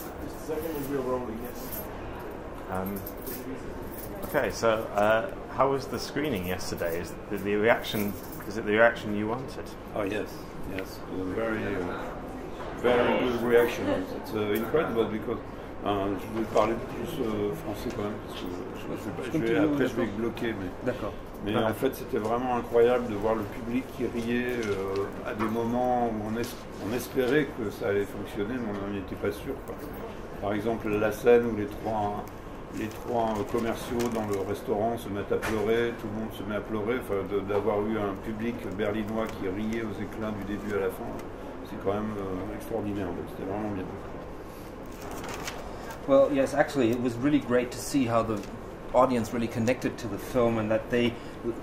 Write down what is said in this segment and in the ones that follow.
Just a second, we'll be rolling, yes. Okay, so how was the screening yesterday? Is it the reaction you wanted? Oh yes, very good reaction. It's incredible because je vais parler plus français quand même parce que après je vais bloquer. Mais en fait c'était vraiment incroyable de voir le public qui riait à des moments où on espérait que ça allait fonctionner, mais on n'en était pas sûr, quoi. Par exemple la scène où les trois commerciaux dans le restaurant se mettent à pleurer, tout le monde se met à pleurer, d'avoir eu un public berlinois qui riait aux éclats du début à la fin, c'est quand même extraordinaire, c'était vraiment bien. Well, yes, actually it was really great to see how the audience really connected to the film and that they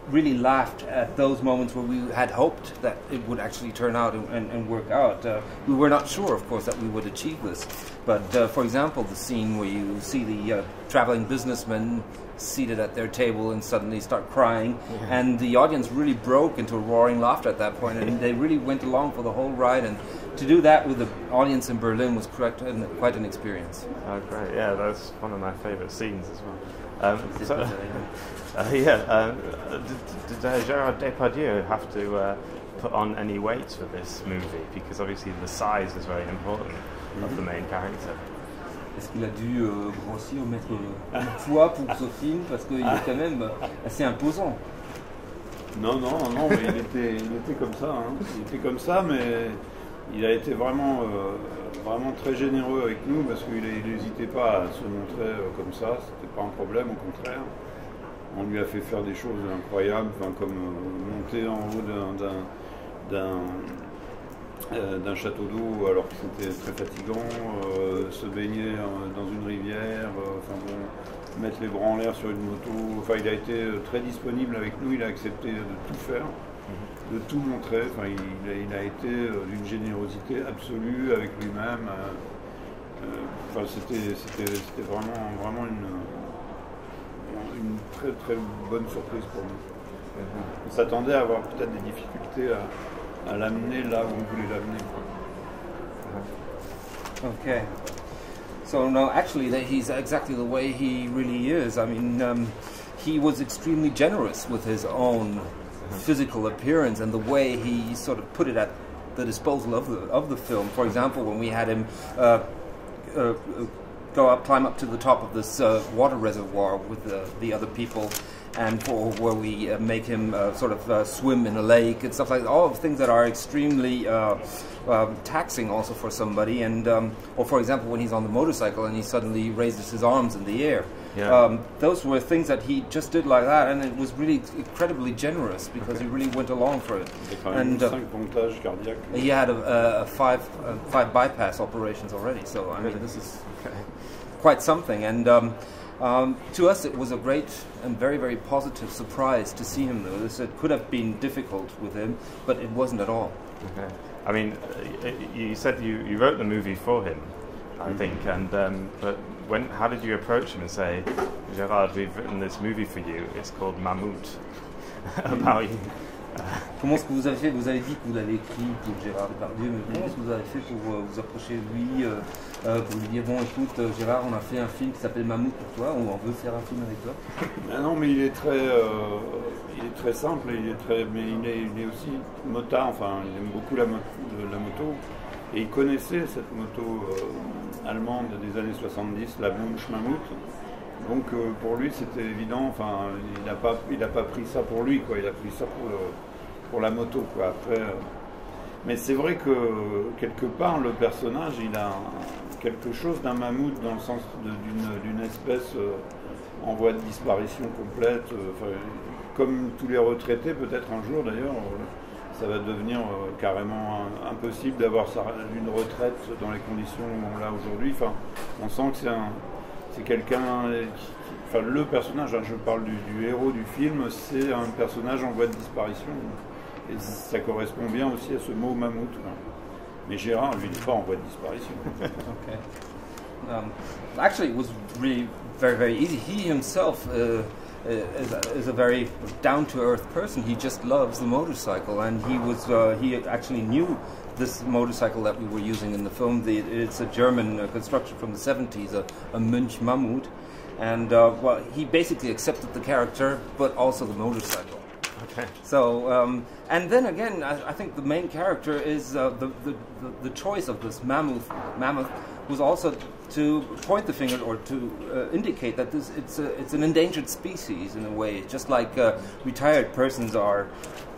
really laughed at those moments where we had hoped that it would actually turn out and work out. We were not sure, of course, that we would achieve this. But, for example, the scene where you see the traveling businessmen seated at their table and suddenly start crying, and the audience really broke into roaring laughter at that point, and they really went along for the whole ride, and to do that with the audience in Berlin was quite an experience. Oh, great. Yeah, that's one of my favourite scenes as well. Did Gerard Depardieu have to put on any weight for this movie? Because obviously the size is very important of the main character. Est-ce qu'il a dû grossir ou mettre du poids pour ce film parce qu'il est quand même assez imposant? Non, mais il était comme ça. Hein. Il était comme ça, mais il a été vraiment très généreux avec nous parce qu'il n'hésitait pas à se montrer comme ça. C'était pas un problème, au contraire. On lui a fait faire des choses incroyables, comme monter en haut d'un château d'eau alors que c'était très fatigant, se baigner dans une rivière, mettre les bras en l'air sur une moto. Enfin, il a été très disponible avec nous, il a accepté de tout faire, de tout montrer. Enfin, il a été d'une générosité absolue avec lui-même. C'était vraiment une très très bonne surprise pour nous. On s'attendait à avoir peut-être des difficultés à l'amener là où on voulait l'amener. Okay. So no, actually, he's exactly the way he really is. I mean, he was extremely generous with his own physical appearance and the way he sort of put it at the disposal of the film. For example, when we had him climb up to the top of this water reservoir with the other people, and where we make him sort of swim in a lake and stuff like that. All of things that are extremely taxing also for somebody. And or for example, when he's on the motorcycle and he suddenly raises his arms in the air. Yeah. Those were things that he just did like that, and it was really incredibly generous because he really went along for it. And he had a five bypass operations already, so I mean this is quite something. And to us it was a great and very, very positive surprise to see him though. It could have been difficult with him, but it wasn't at all. Okay. I mean, you said you wrote the movie for him, I think, and but how did you approach him and say, Gerard, we've written this movie for you, it's called Mammuth, about you? Comment est-ce que vous avez fait? Vous avez dit que vous l'avez écrit pour Gérard Depardieu, mais comment est-ce que vous avez fait pour vous approcher de lui, pour lui dire bon écoute Gérard, on a fait un film qui s'appelle Mammuth pour toi, on veut faire un film avec toi? Non, mais il est très simple, mais il est aussi motard, enfin il aime beaucoup la moto, et il connaissait cette moto allemande des années 70, la Mammuth. Donc pour lui c'était évident, enfin il n'a pas pris ça pour lui, quoi, il a pris ça pour la moto, quoi. Après, mais c'est vrai que quelque part le personnage il a quelque chose d'un mammouth dans le sens d'une espèce en voie de disparition complète, comme tous les retraités peut-être un jour d'ailleurs. Ça va devenir carrément impossible d'avoir une retraite dans les conditions où on l'a aujourd'hui. Enfin, on sent que c'est quelqu'un, enfin le personnage, hein, je parle du héros du film, c'est un personnage en voie de disparition. Et ça correspond bien aussi à ce mot mammouth. Hein. Mais Gérard, lui, n'est pas en voie de disparition. Okay. Actually, it was really very, very easy. He himself is a very down-to-earth person. He just loves the motorcycle, and he actually knew this motorcycle that we were using in the film. It's a German construction from the 70s, a Münch Mammuth. And well, he basically accepted the character, but also the motorcycle. Okay. So, and then again, I think the main character is the choice of this Mammuth was also to point the finger or to indicate that it's an endangered species in a way, just like retired persons are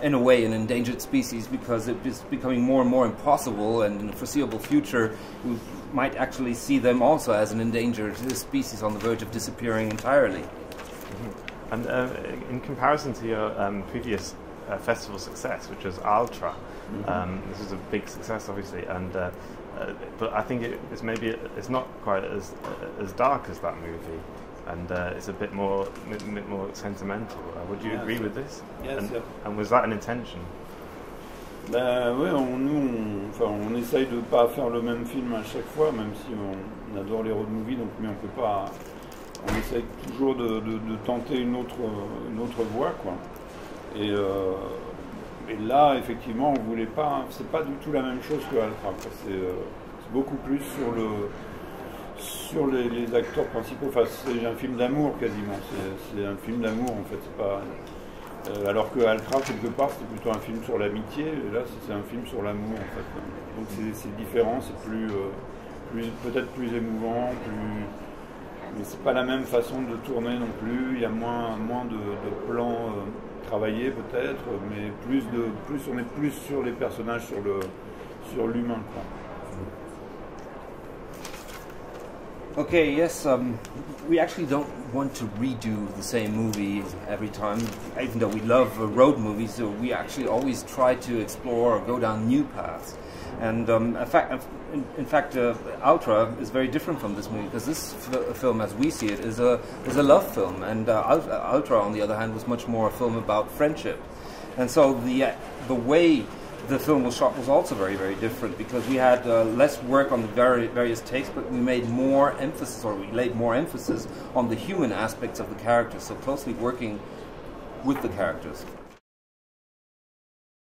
in a way an endangered species because it is becoming more and more impossible, and in the foreseeable future we might actually see them also as an endangered species on the verge of disappearing entirely. Mm-hmm. And in comparison to your previous festival success, which was Ultra, this was a big success, obviously, and but I think it's not quite as dark as that movie, and it's a bit more sentimental. Would you agree with this? Yes, and was that an intention? Ben oui, on essaye de pas faire le même film à chaque fois, même si on adore les road movies, donc mais on peut pas. On essaye toujours de tenter une autre voie, quoi. Et là, effectivement, on voulait pas. C'est pas du tout la même chose que Altra. C'est beaucoup plus sur les acteurs principaux. Enfin, c'est un film d'amour quasiment. C'est un film d'amour en fait. C'est pas. Alors que Altra, quelque part, c'était plutôt un film sur l'amitié. Et là, c'est un film sur l'amour en fait. Donc c'est différent. C'est peut-être plus émouvant, mais c'est pas la même façon de tourner non plus. Il y a moins de plans travaillés peut-être, mais on est plus sur les personnages, sur l'humain, quoi. Okay, yes, we actually don't want to redo the same movie every time, even though we love road movies, so we actually always try to explore or go down new paths. And in fact, Ultra is very different from this movie, because this film, as we see it, is a love film, and Ultra, on the other hand, was much more a film about friendship. And so the way the film was shot was also very, very different, because we had less work on the various takes, but we made more emphasis, or we laid more emphasis on the human aspects of the characters, so closely working with the characters.